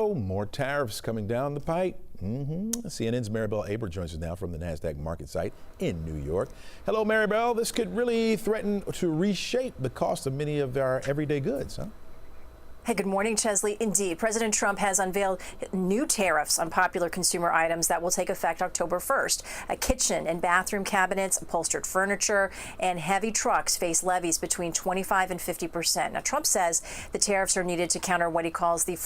Oh, more tariffs coming down the pipe. CNN's Maribel Aber joins us now from the NASDAQ market site in New York. Hello, Maribel. This could really threaten to reshape the cost of many of our everyday goods, huh? Hey, good morning, Chesley. Indeed, President Trump has unveiled new tariffs on popular consumer items that will take effect October 1st. Kitchen and bathroom cabinets, upholstered furniture, and heavy trucks face levies between 25 and 50%. Now, Trump says the tariffs are needed to counter what he calls the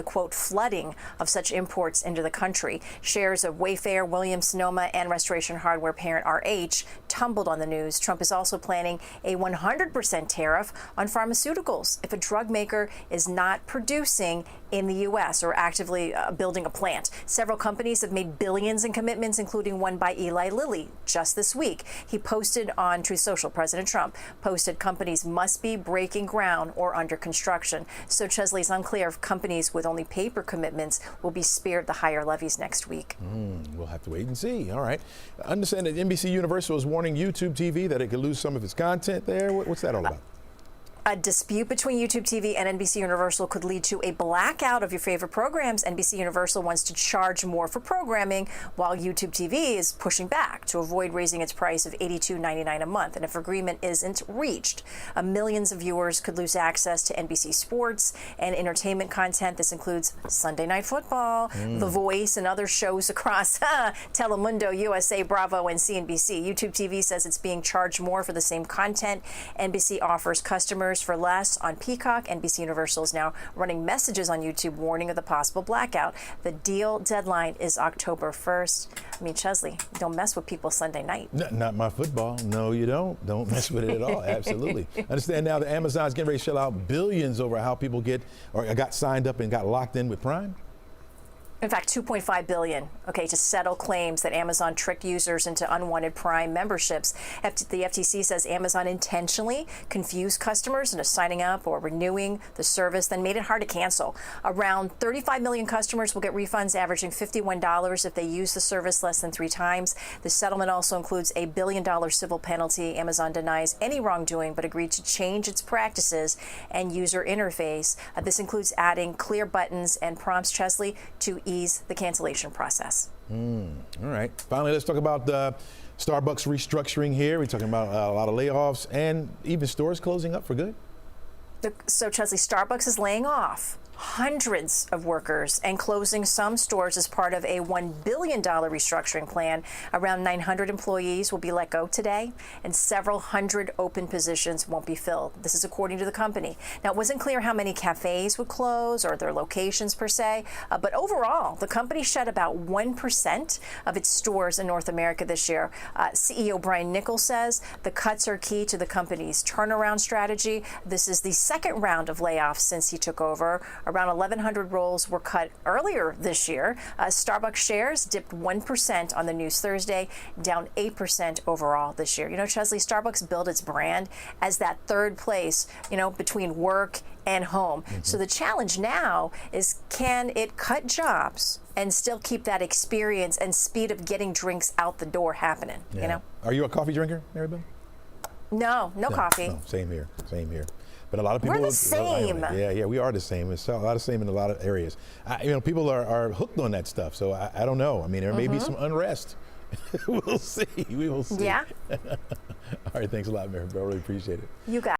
quote, flooding of such imports into the country. Shares of Wayfair, Williams-Sonoma, and Restoration Hardware parent RH tumbled on the news. Trump is also planning a 100% tariff on pharmaceuticals if a drug maker is not producing in the U.S. or actively building a plant. Several companies have made billions in commitments, including one by Eli Lilly just this week. He posted on Truth Social, President Trump posted companies must be breaking ground or under construction. So, Chesley, it's unclear if companies with only paper commitments will be spared the higher levies next week. We'll have to wait and see. All right. I understand that NBC Universal is warning YouTube TV that it could lose some of its content there. What's that all about? A dispute between YouTube TV and NBC Universal could lead to a blackout of your favorite programs. NBC Universal wants to charge more for programming, while YouTube TV is pushing back to avoid raising its price of $82.99 a month. And if agreement isn't reached, millions of viewers could lose access to NBC sports and entertainment content. This includes Sunday Night Football, The Voice, and other shows across Telemundo, USA, Bravo, and CNBC. YouTube TV says it's being charged more for the same content. NBC offers customers for less on Peacock. NBC Universal is now running messages on YouTube warning of the possible blackout. The deal deadline is October 1st. I mean, Chesley, don't mess with people Sunday night. Not my football. No, you don't. Don't mess with it at all. Absolutely. Understand now that Amazon's getting ready to shell out billions over how people got signed up and got locked in with Prime. In fact, $2.5 billion, to settle claims that Amazon tricked users into unwanted Prime memberships. The FTC says Amazon intentionally confused customers into signing up or renewing the service, then made it hard to cancel. Around 35 million customers will get refunds averaging $51 if they use the service less than 3 times. The settlement also includes a $1 billion civil penalty. Amazon denies any wrongdoing but agreed to change its practices and user interface. This includes adding clear buttons and prompts, Chesley, to ease the cancellation process. All right. Finally, let's talk about Starbucks restructuring here. We're talking about a lot of layoffs and even stores closing up for good. So, Chesley, Starbucks is laying off hundreds of workers and closing some stores as part of a $1 billion restructuring plan. Around 900 employees will be let go today, and several hundred open positions won't be filled. This is according to the company. Now, it wasn't clear how many cafes would close or their locations per se, but overall, the company shut about 1% of its stores in North America this year. CEO Brian Nichols says the cuts are key to the company's turnaround strategy. This is the second round of layoffs since he took over. Around 1,100 roles were cut earlier this year. Starbucks shares dipped 1% on the news Thursday, down 8% overall this year. Chesley, Starbucks built its brand as that third place, between work and home. So the challenge now is, can it cut jobs and still keep that experience and speed of getting drinks out the door happening? Are you a coffee drinker, Maribel? No, coffee. No, same here. But a lot of people. We're the same. Yeah, we are the same. It's a lot of same in a lot of areas. People are hooked on that stuff. So I don't know. I mean, there may be some unrest. We'll see. We will see. Yeah. All right. Thanks a lot, Maribel. Really appreciate it. You got it.